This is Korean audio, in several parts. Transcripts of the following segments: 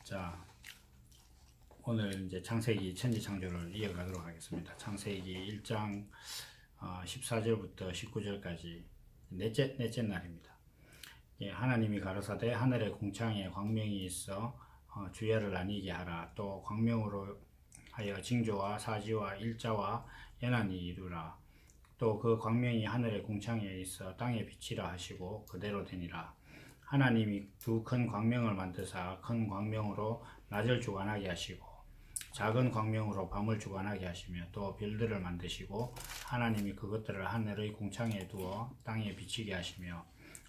자, 오늘 이제 창세기 천지창조를 이어가도록 하겠습니다. 창세기 1장 14절부터 19절까지 넷째 날입니다. 하나님이 가로사대 하늘의 궁창에 광명이 있어 주야를 나뉘게 하라. 또 광명으로 하여 징조와 사지와 일자와 연한이 이루라. 또 그 광명이 하늘의 궁창에 있어 땅에 비치라 하시고 그대로 되니라. 하나님이 두 큰 광명을 만드사 큰 광명으로 낮을 주관하게 하시고 작은 광명으로 밤을 주관하게 하시며 또 별들을 만드시고 하나님이 그것들을 하늘의 궁창에 두어 땅에 비치게 하시며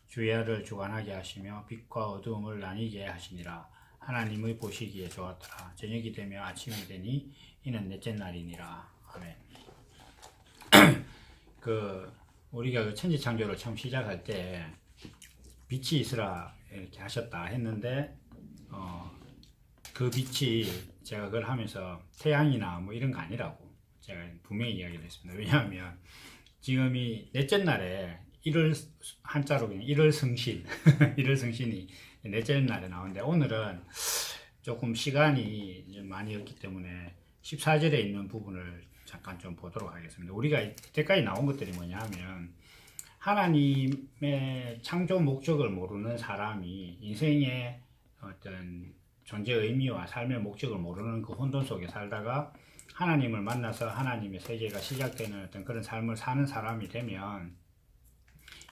주야를 주관하게 하시며 빛과 어두움을 나뉘게 하시니라. 하나님의 보시기에 좋았더라. 저녁이 되며 아침이 되니 이는 넷째 날이니라. 아멘. 우리가 천지창조를 처음 시작할 때 빛이 있으라 이렇게 하셨다 했는데 그 빛이 제가 그걸 하면서 태양이나 뭐 이런 거 아니라고 제가 분명히 이야기를 했습니다. 왜냐하면 지금이 넷째 날에 일월 한자로 그냥 일월성신 일월성신이 넷째 날에 나오는데 오늘은 조금 시간이 좀 많이 없기 때문에 14절에 있는 부분을 잠깐 좀 보도록 하겠습니다. 우리가 이때까지 나온 것들이 뭐냐 하면 하나님의 창조 목적을 모르는 사람이 인생의 어떤 존재 의미와 삶의 목적을 모르는 그 혼돈 속에 살다가 하나님을 만나서 하나님의 세계가 시작되는 어떤 그런 삶을 사는 사람이 되면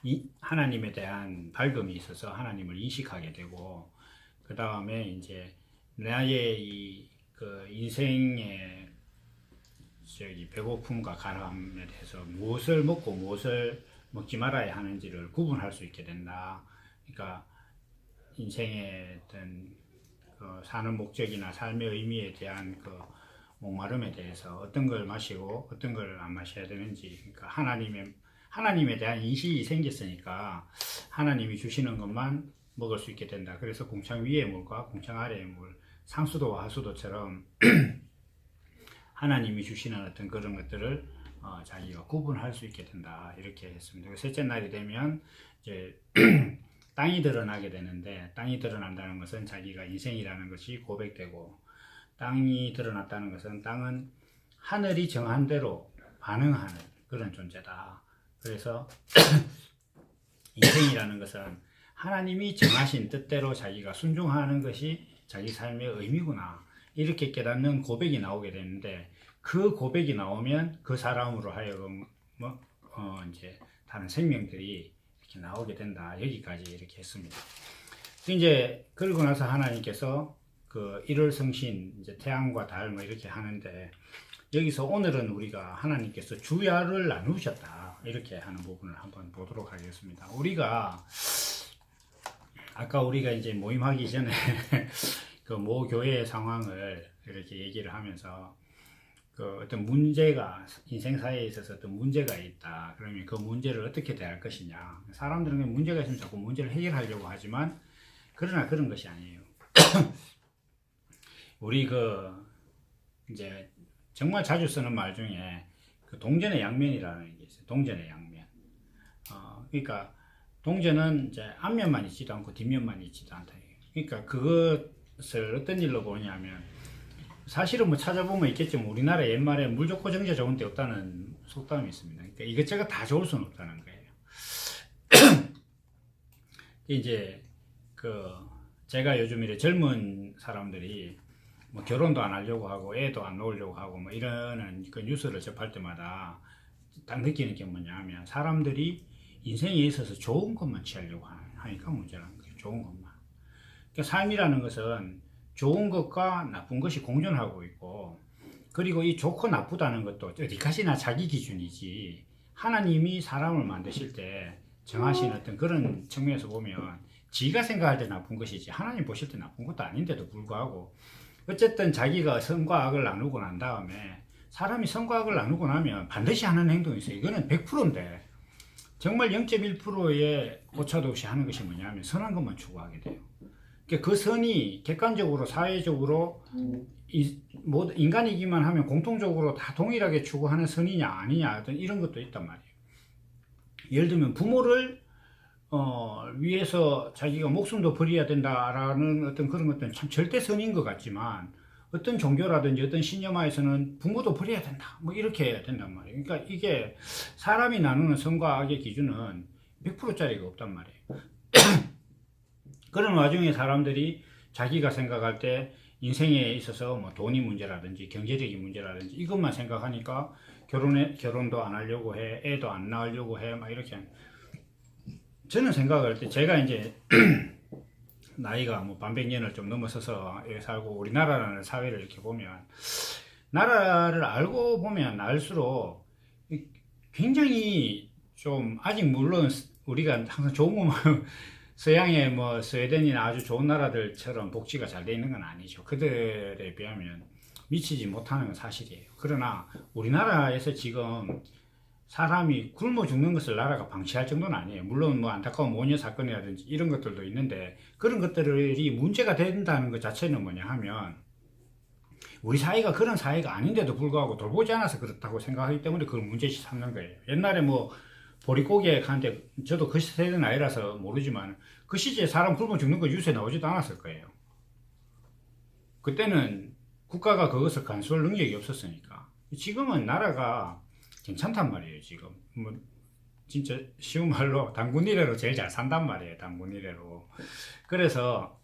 이 하나님에 대한 밝음이 있어서 하나님을 인식하게 되고 그 다음에 이제 나의 그 인생의 배고픔과 가람에 대해서 무엇을 먹고 무엇을 먹지 말아야 하는지를 구분할 수 있게 된다. 그러니까 인생의 어떤 그 사는 목적이나 삶의 의미에 대한 그 목마름에 대해서 어떤 걸 마시고 어떤 걸 안 마셔야 되는지, 그러니까 하나님에 대한 인식이 생겼으니까 하나님이 주시는 것만 먹을 수 있게 된다. 그래서 궁창 위의 물과 궁창 아래의 물, 상수도와 하수도처럼 하나님이 주시는 어떤 그런 것들을 자기가 구분할 수 있게 된다. 이렇게 했습니다. 셋째 날이 되면 이제 땅이 드러나게 되는데, 땅이 드러난다는 것은 자기가 인생이라는 것이 고백되고, 땅이 드러났다는 것은 땅은 하늘이 정한 대로 반응하는 그런 존재다. 그래서 인생이라는 것은 하나님이 정하신 뜻대로 자기가 순종하는 것이 자기 삶의 의미구나. 이렇게 깨닫는 고백이 나오게 되는데, 그 고백이 나오면 그 사람으로 하여금 이제 다른 생명들이 이렇게 나오게 된다. 여기까지 이렇게 했습니다. 이제 그러고 나서 하나님께서 그 일월성신 이제 태양과 달 뭐 이렇게 하는데, 여기서 오늘은 우리가 하나님께서 주야를 나누셨다 이렇게 하는 부분을 한번 보도록 하겠습니다. 아까 우리가 이제 모임하기 전에 그 모 교회의 상황을 이렇게 얘기를 하면서 그 어떤 문제가 인생사에 있어서 어떤 문제가 있다. 그러면 그 문제를 어떻게 대할 것이냐. 사람들은 문제가 있으면 자꾸 문제를 해결하려고 하지만 그러나 그런 것이 아니에요. 우리 이제 정말 자주 쓰는 말 중에 그 동전의 양면이라는 게 있어요. 동전의 양면. 그러니까 동전은 이제 앞면만 있지도 않고 뒷면만 있지도 않다. 그러니까 그것을 어떤 일로 보냐면, 사실은 뭐 찾아보면 있겠지만 우리나라 옛말에 물 좋고 정자 좋은 데 없다는 속담이 있습니다. 그러니까 이것저것 다 좋을 수는 없다는 거예요. 이제 제가 요즘 이래 젊은 사람들이 뭐 결혼도 안 하려고 하고 애도 안 놓으려고 하고 뭐 이러는 그 뉴스를 접할 때마다 딱 느끼는 게 뭐냐 하면, 사람들이 인생에 있어서 좋은 것만 취하려고 하니까 문제라는 거예요. 좋은 것만. 그러니까 삶이라는 것은 좋은 것과 나쁜 것이 공존하고 있고, 그리고 이 좋고 나쁘다는 것도 어디까지나 자기 기준이지, 하나님이 사람을 만드실 때 정하신 어떤 그런 측면에서 보면 지가 생각할 때 나쁜 것이지 하나님 보실 때 나쁜 것도 아닌데도 불구하고, 어쨌든 자기가 선과 악을 나누고 난 다음에, 사람이 선과 악을 나누고 나면 반드시 하는 행동이 있어요. 이거는 100%인데 정말 0.1%의 오차도 없이 하는 것이 뭐냐면 선한 것만 추구하게 돼요. 그 선이 객관적으로 사회적으로 인간이기만 하면 공통적으로 다 동일하게 추구하는 선이냐 아니냐 어떤 이런 것도 있단 말이에요. 예를 들면 부모를 위해서 자기가 목숨도 버려야 된다라는 어떤 그런 것들은 참 절대선인 것 같지만 어떤 종교라든지 어떤 신념하에서는 부모도 버려야 된다. 뭐 이렇게 해야 된단 말이에요. 그러니까 이게 사람이 나누는 선과 악의 기준은 100%짜리가 없단 말이에요. 그런 와중에 사람들이 자기가 생각할 때 인생에 있어서 뭐 돈이 문제라든지 경제적인 문제라든지 이것만 생각하니까 결혼도 안 하려고 해, 애도 안 낳으려고 해, 막 이렇게. 저는 생각할 때 제가 이제 나이가 뭐 반백년을 좀 넘어서서 여기 살고 우리나라라는 사회를 이렇게 보면 나라를 알고 보면 알수록 굉장히 좀 아직 물론 우리가 항상 좋은 것만 서양의 뭐 스웨덴이나 아주 좋은 나라들처럼 복지가 잘 돼 있는 건 아니죠. 그들에 비하면 미치지 못하는 건 사실이에요. 그러나 우리나라에서 지금 사람이 굶어 죽는 것을 나라가 방치할 정도는 아니에요. 물론 뭐 안타까운 모녀 사건이라든지 이런 것들도 있는데 그런 것들이 문제가 된다는 것 자체는 뭐냐 하면 우리 사회가 그런 사회가 아닌데도 불구하고 돌보지 않아서 그렇다고 생각하기 때문에 그걸 문제시 삼는 거예요. 옛날에 뭐 보릿고개 가는데 저도 그 세대는 아니라서 모르지만 그 시기에 사람 굶어 죽는 거 뉴스에 나오지도 않았을 거예요. 그때는 국가가 그것을 간수할 능력이 없었으니까. 지금은 나라가 괜찮단 말이에요. 지금 뭐 진짜 쉬운 말로 당군 이래로 제일 잘 산단 말이에요. 당군 이래로. 그래서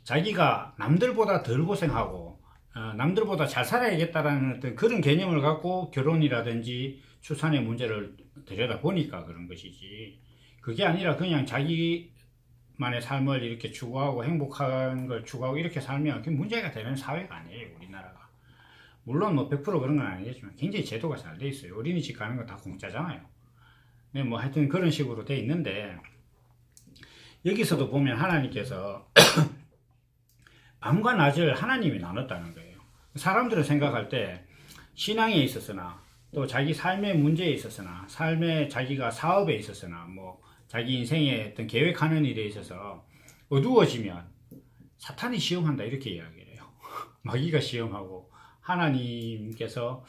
자기가 남들보다 덜 고생하고 남들보다 잘 살아야겠다라는 어떤 그런 개념을 갖고 결혼이라든지 출산의 문제를 들여다 보니까 그런 것이지. 그게 아니라 그냥 자기만의 삶을 이렇게 추구하고 행복한 걸 추구하고 이렇게 살면 그게 문제가 되는 사회가 아니에요. 우리나라가. 물론 뭐 100% 그런 건 아니겠지만 굉장히 제도가 잘 돼 있어요. 어린이집 가는 거 다 공짜잖아요. 네, 뭐 하여튼 그런 식으로 돼 있는데 여기서도 보면 하나님께서 밤과 낮을 하나님이 나눴다는 거예요. 사람들은 생각할 때 신앙에 있어서나 또 자기 삶의 문제에 있어서나 삶의 자기가 사업에 있어서나 뭐 자기 인생의 어떤 계획하는 일에 있어서 어두워지면 사탄이 시험한다 이렇게 이야기를 해요. 마귀가 시험하고 하나님께서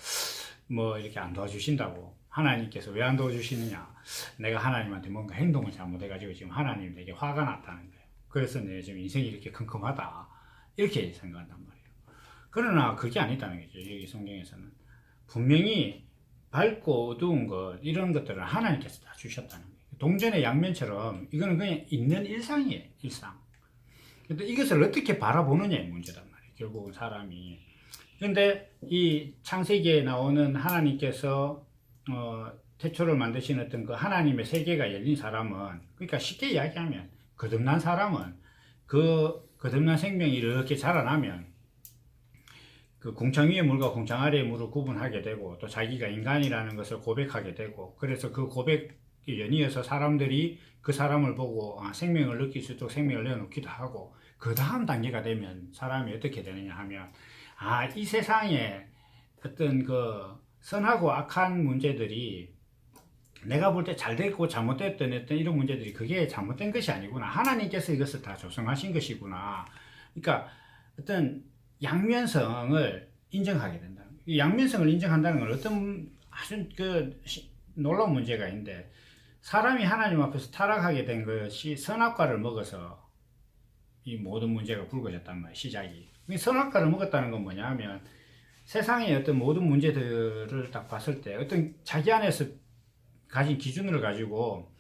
뭐 이렇게 안 도와주신다고. 하나님께서 왜 안 도와주시느냐? 내가 하나님한테 뭔가 행동을 잘못해가지고 지금 하나님 되게 화가 났다는 거예요. 그래서 내 지금 인생이 이렇게 컴컴하다 이렇게 생각한단 말이에요. 그러나 그게 아니다는 거죠. 여기 성경에서는 분명히 밝고 어두운 것 이런 것들은 하나님께서 다 주셨다는 거예요. 동전의 양면처럼 이거는 그냥 있는 일상이에요. 일상. 근데 이것을 어떻게 바라보느냐의 문제단 말이에요. 결국은 사람이. 근데 이 창세기에 나오는 하나님께서 태초를 만드신 어떤 그 하나님의 세계가 열린 사람은, 그러니까 쉽게 이야기하면 거듭난 사람은 그 거듭난 생명이 이렇게 자라나면 그 궁창 위의 물과 궁창 아래의 물을 구분하게 되고 또 자기가 인간이라는 것을 고백하게 되고, 그래서 그 고백에 연이어서 사람들이 그 사람을 보고 생명을 느낄 수 있도록 생명을 내어놓기도 하고, 그 다음 단계가 되면 사람이 어떻게 되느냐 하면 이 세상에 어떤 그 선하고 악한 문제들이 내가 볼 때 잘됐고 잘못됐던 어떤 이런 문제들이 그게 잘못된 것이 아니구나. 하나님께서 이것을 다 조성하신 것이구나. 그러니까 어떤 양면성을 인정하게 된다. 이 양면성을 인정한다는 건 어떤 아주 그 놀라운 문제가 있는데, 사람이 하나님 앞에서 타락하게 된 것이 선악과를 먹어서 이 모든 문제가 불거졌단 말이에요. 시작이. 선악과를 먹었다는 건 뭐냐 하면 세상의 어떤 모든 문제들을 딱 봤을 때 어떤 자기 안에서 가진 기준을 가지고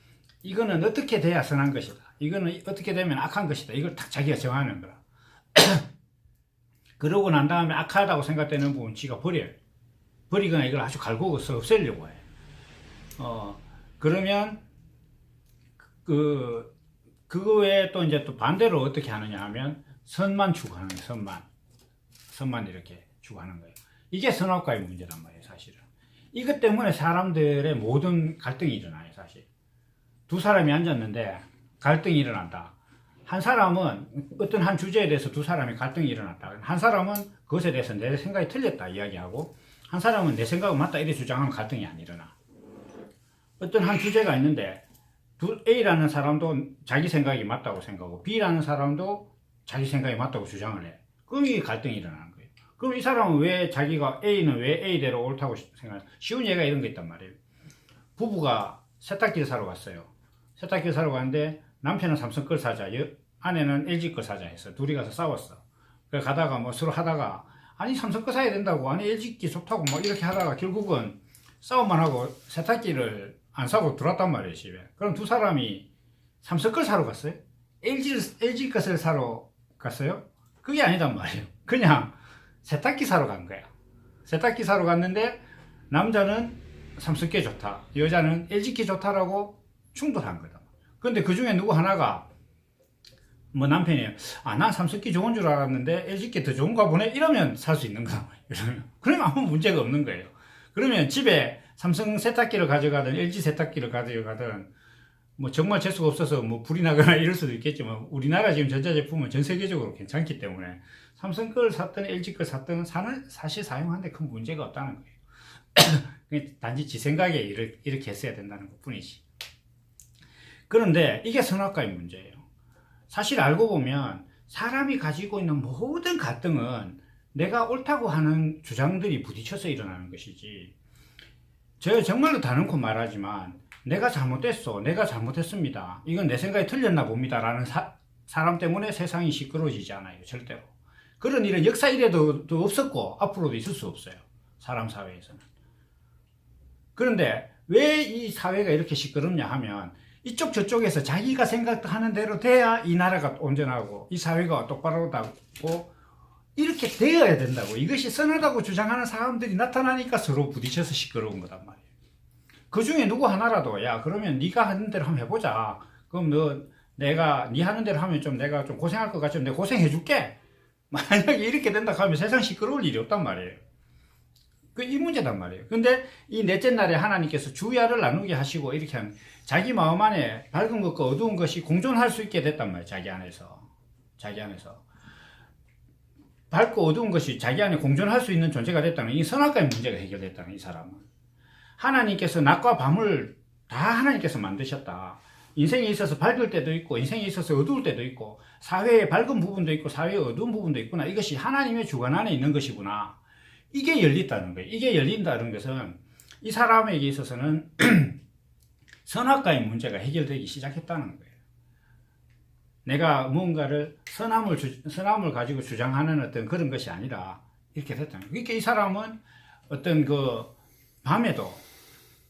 이거는 어떻게 돼야 선한 것이다, 이거는 어떻게 되면 악한 것이다, 이걸 딱 자기가 정하는 거라. 그러고 난 다음에 악하다고 생각되는 부분 지가 버려요. 버리거나 이걸 아주 갈구고서 없애려고 해. 그러면 그거 외에 또 이제 또 반대로 어떻게 하느냐 하면 선만 추구하는 거예요. 선만 이렇게 추구하는 거예요. 이게 선악과의 문제란 말이에요, 사실은. 이것 때문에 사람들의 모든 갈등이 일어나요, 사실. 두 사람이 앉았는데 갈등이 일어난다. 한 사람은 어떤 한 주제에 대해서 두 사람이 갈등이 일어났다. 한 사람은 그것에 대해서 내 생각이 틀렸다 이야기하고, 한 사람은 내 생각은 맞다 이렇게 주장하면 갈등이 안 일어나. 어떤 한 주제가 있는데 A라는 사람도 자기 생각이 맞다고 생각하고 B라는 사람도 자기 생각이 맞다고 주장을 해. 그럼 이게 갈등이 일어나는 거예요. 그럼 이 사람은 왜 자기가 A는 왜 A대로 옳다고 생각해? 쉬운 예가 이런 게 있단 말이에요. 부부가 세탁기를 사러 갔어요. 세탁기 사러 가는데 남편은 삼성 걸 사자, 아내는 LG 걸 사자 해서 둘이 가서 싸웠어. 그래 가다가 뭐 서로 하다가 아니 삼성 거 사야 된다고, 아니 LG 게 좋다고 뭐 이렇게 하다가 결국은 싸움만 하고 세탁기를 안 사고 들어왔단 말이에요 집에. 그럼 두 사람이 삼성 걸 사러 갔어요? LG 것을 사러 갔어요? 그게 아니단 말이에요. 그냥 세탁기 사러 간 거야. 세탁기 사러 갔는데 남자는 삼성 게 좋다, 여자는 LG 게 좋다라고 충돌한 거다. 근데 그 중에 누구 하나가 뭐 남편이 난 삼성 게 좋은 줄 알았는데 LG 게 더 좋은가 보네 이러면 살 수 있는 거야. 그러면 아무 문제가 없는 거예요. 그러면 집에 삼성 세탁기를 가져가든 LG 세탁기를 가져가든 뭐 정말 재수가 없어서 뭐 불이 나거나 이럴 수도 있겠지만 우리나라 지금 전자제품은 전 세계적으로 괜찮기 때문에 삼성 걸 샀든 LG 걸 샀든 사실 사용하는데 큰 문제가 없다는 거예요. 단지 지 생각에 이렇게 했어야 된다는 것 뿐이지. 그런데 이게 선악과의 문제예요. 사실 알고 보면 사람이 가지고 있는 모든 갈등은 내가 옳다고 하는 주장들이 부딪혀서 일어나는 것이지, 제가 정말로 다놓고 말하지만 내가 잘못됐어, 내가 잘못했습니다, 이건 내 생각이 틀렸나 봅니다 라는 사람 때문에 세상이 시끄러워지지 않아요. 절대로. 그런 일은 역사 이래도 없었고 앞으로도 있을 수 없어요. 사람 사회에서는. 그런데 왜 이 사회가 이렇게 시끄럽냐 하면 이쪽 저쪽에서 자기가 생각하는 대로 돼야 이 나라가 온전하고 이 사회가 똑바로 다고 이렇게 되어야 된다고, 이것이 선하다고 주장하는 사람들이 나타나니까 서로 부딪혀서 시끄러운 거단 말이에요. 그 중에 누구 하나라도 야 그러면 네가 하는 대로 한번 해보자, 그럼 너 내가 네 하는 대로 하면 좀 내가 좀 고생할 것 같지만 내가 고생해 줄게, 만약에 이렇게 된다 하면 세상 시끄러울 일이 없단 말이에요. 이 문제단 말이에요. 근데 이 넷째 날에 하나님께서 주야를 나누게 하시고 이렇게 하면 자기 마음 안에 밝은 것과 어두운 것이 공존할 수 있게 됐단 말이에요. 자기 안에서 밝고 어두운 것이 자기 안에 공존할 수 있는 존재가 됐다는, 이 선악과의 문제가 해결됐다는, 이 사람은 하나님께서 낮과 밤을 다 하나님께서 만드셨다. 인생에 있어서 밝을 때도 있고 인생에 있어서 어두울 때도 있고 사회의 밝은 부분도 있고 사회의 어두운 부분도 있구나, 이것이 하나님의 주관 안에 있는 것이구나, 이게 열린다는 거예요. 이게 열린다는 것은 이 사람에게 있어서는 선악과의 문제가 해결되기 시작했다는 거예요. 내가 무언가를 선함을 가지고 주장하는 어떤 그런 것이 아니라 이렇게 됐다는 거예요. 그러니까 이 사람은 어떤 밤에도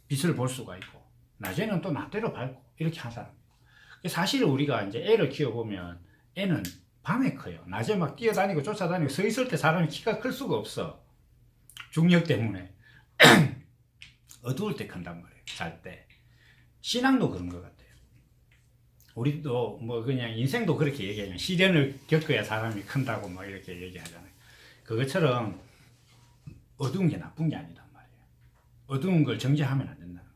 빛을 볼 수가 있고 낮에는 또 낮대로 밝고 이렇게 한 사람. 사실 우리가 이제 애를 키워보면 애는 밤에 커요. 낮에 막 뛰어다니고 쫓아다니고 서 있을 때 사람이 키가 클 수가 없어. 중력 때문에. 어두울 때 큰단 말이에요. 잘 때. 신앙도 그런 것 같아요. 우리도 뭐 그냥 인생도 그렇게 얘기해요. 시련을 겪어야 사람이 큰다고 뭐 이렇게 얘기하잖아요. 그것처럼 어두운 게 나쁜 게 아니단 말이에요. 어두운 걸 정죄하면 안 된다는 거예요.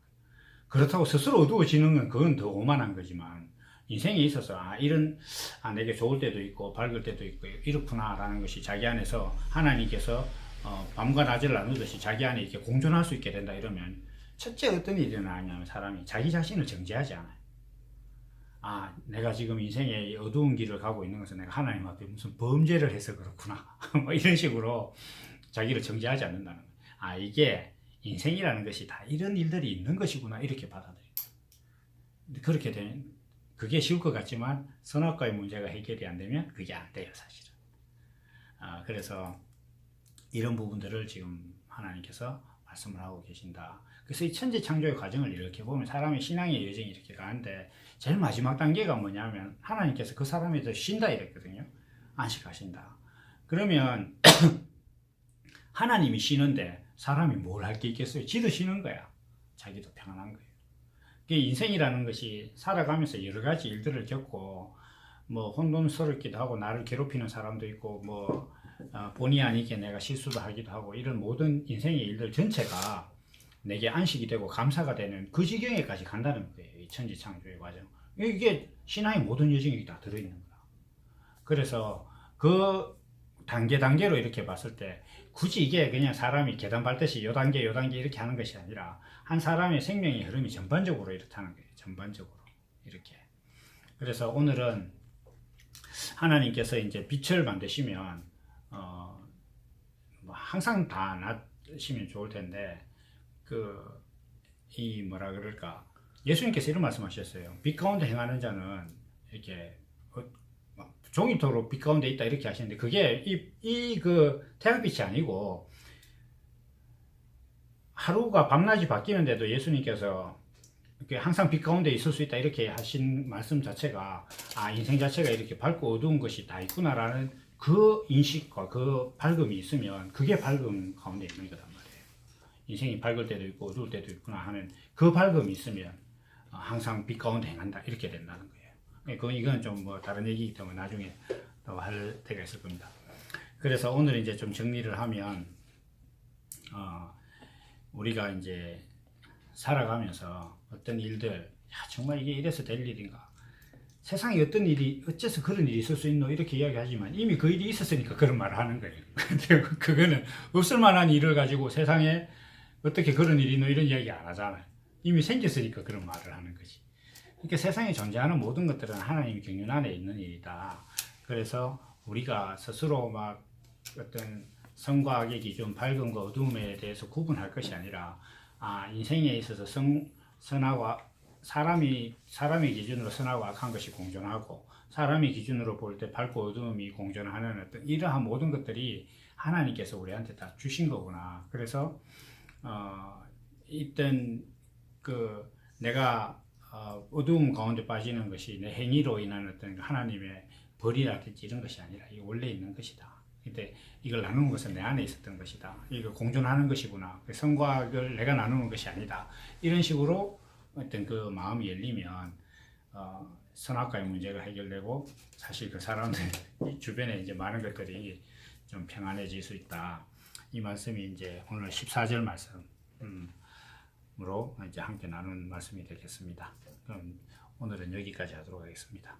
그렇다고 스스로 어두워지는 건 그건 더 오만한 거지만 인생에 있어서 내게 좋을 때도 있고 밝을 때도 있고 이렇구나라는 것이 자기 안에서 하나님께서 밤과 낮을 나누듯이 자기 안에 이렇게 공존할 수 있게 된다 이러면 첫째 어떤 일이 일어나냐면 사람이 자기 자신을 정죄하지 않아요. 내가 지금 인생의 어두운 길을 가고 있는 것은 내가 하나님 앞에 무슨 범죄를 해서 그렇구나 뭐 이런 식으로 자기를 정죄하지 않는다는 거예요. 이게 인생이라는 것이 다 이런 일들이 있는 것이구나 이렇게 받아들여요. 그렇게 되면 그게 쉬울 것 같지만 선악과의 문제가 해결이 안 되면 그게 안 돼요 사실은. 그래서 이런 부분들을 지금 하나님께서 말씀을 하고 계신다. 그래서 이 천지 창조의 과정을 이렇게 보면 사람의 신앙의 여정이 이렇게 가는데 제일 마지막 단계가 뭐냐면 하나님께서 그 사람에 대해서 쉰다 이랬거든요. 안식하신다. 그러면 하나님이 쉬는데 사람이 뭘 할 게 있겠어요? 지도 쉬는 거야. 자기도 평안한 거예요. 인생이라는 것이 살아가면서 여러 가지 일들을 겪고 뭐 혼돈스럽기도 하고 나를 괴롭히는 사람도 있고 뭐 본의 아니게 내가 실수도 하기도 하고 이런 모든 인생의 일들 전체가 내게 안식이 되고 감사가 되는 그 지경에까지 간다는 거예요. 이 천지창조의 과정. 이게 신앙의 모든 여정이 다 들어있는 거야. 그래서 그 단계로 이렇게 봤을 때 굳이 이게 그냥 사람이 계단 밟듯이 요 단계 이렇게 하는 것이 아니라 한 사람의 생명의 흐름이 전반적으로 이렇다는 거예요. 전반적으로 이렇게. 그래서 오늘은 하나님께서 이제 빛을 만드시면 항상 다 놔시면 좋을 텐데 이 뭐라 그럴까 예수님께서 이런 말씀하셨어요. 빛 가운데 행하는 자는 이렇게 막 종이토록 빛 가운데 있다 이렇게 하시는데 그게 이 그 태양빛이 아니고 하루가 밤낮이 바뀌는데도 예수님께서 이렇게 항상 빛 가운데 있을 수 있다 이렇게 하신 말씀 자체가 인생 자체가 이렇게 밝고 어두운 것이 다 있구나라는 그 인식과 그 밝음이 있으면 그게 밝음 가운데 있는 거단 말이에요. 인생이 밝을 때도 있고 어두울 때도 있구나 하는 그 밝음이 있으면 항상 빛 가운데 행한다 이렇게 된다는 거예요. 이건 좀 뭐 다른 얘기이기 때문에 나중에 더 할 때가 있을 겁니다. 그래서 오늘 이제 좀 정리를 하면 우리가 이제 살아가면서 어떤 일들, 정말 이게 이래서 될 일인가? 세상에 어떤 일이, 어째서 그런 일이 있을 수 있노? 이렇게 이야기하지만 이미 그 일이 있었으니까 그런 말을 하는 거예요. 근데 그거는 없을 만한 일을 가지고 세상에 어떻게 그런 일이 있노? 이런 이야기 안 하잖아요. 이미 생겼으니까 그런 말을 하는 거지. 그러니까 세상에 존재하는 모든 것들은 하나님의 경륜 안에 있는 일이다. 그래서 우리가 스스로 막 어떤 선과 악의 기준, 밝음과 어두움에 대해서 구분할 것이 아니라 인생에 있어서 선하고 사람의 기준으로 선하고 악한 것이 공존하고 사람의 기준으로 볼 때 밝고 어두움이 공존하는 어떤 이러한 모든 것들이 하나님께서 우리한테 다 주신 거구나. 그래서 이땐 그 내가 어두움 가운데 빠지는 것이 내 행위로 인한 어떤 하나님의 벌이라든지 이런 것이 아니라 이게 원래 있는 것이다. 근데 이걸 나누는 것은 내 안에 있었던 것이다. 이거 공존하는 것이구나. 선과 악을 내가 나누는 것이 아니다. 이런 식으로 어떤 그 마음이 열리면 선악과의 문제가 해결되고 사실 그 사람들 주변에 이제 많은 것들이 좀 평안해질 수 있다. 이 말씀이 이제 오늘 14절 말씀으로 이제 함께 나눈 말씀이 되겠습니다. 그럼 오늘은 여기까지 하도록 하겠습니다.